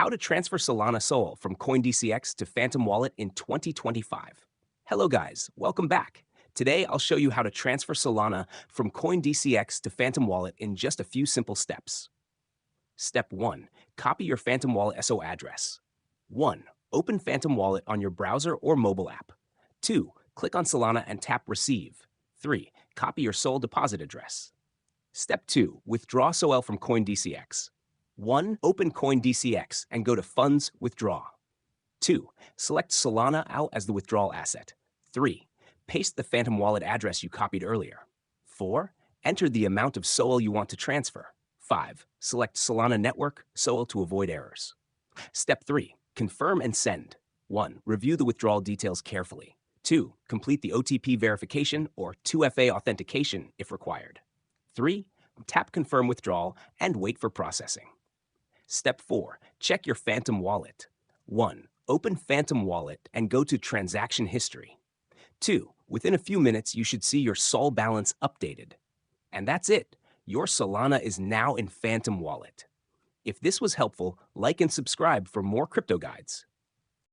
How to transfer Solana Sol from CoinDCX to Phantom Wallet in 2025. Hello guys, welcome back. Today I'll show you how to transfer Solana from CoinDCX to Phantom Wallet in just a few simple steps. Step 1. Copy your Phantom Wallet SO address. 1. Open Phantom Wallet on your browser or mobile app. 2. Click on Solana and tap Receive. 3. Copy your Sol deposit address. Step 2. Withdraw SOL from CoinDCX. 1. Open CoinDCX and go to Funds Withdraw. 2. Select Solana out as the withdrawal asset. 3. Paste the Phantom Wallet address you copied earlier. 4. Enter the amount of SOL you want to transfer. 5. Select Solana Network SOL to avoid errors. Step 3. Confirm and send. 1. Review the withdrawal details carefully. 2. Complete the OTP verification or 2FA authentication if required. 3. Tap Confirm Withdrawal and wait for processing. Step 4. Check your Phantom Wallet. 1. Open Phantom Wallet and go to Transaction History. 2. Within a few minutes, you should see your SOL balance updated. And that's it. Your Solana is now in Phantom Wallet. If this was helpful, like and subscribe for more crypto guides.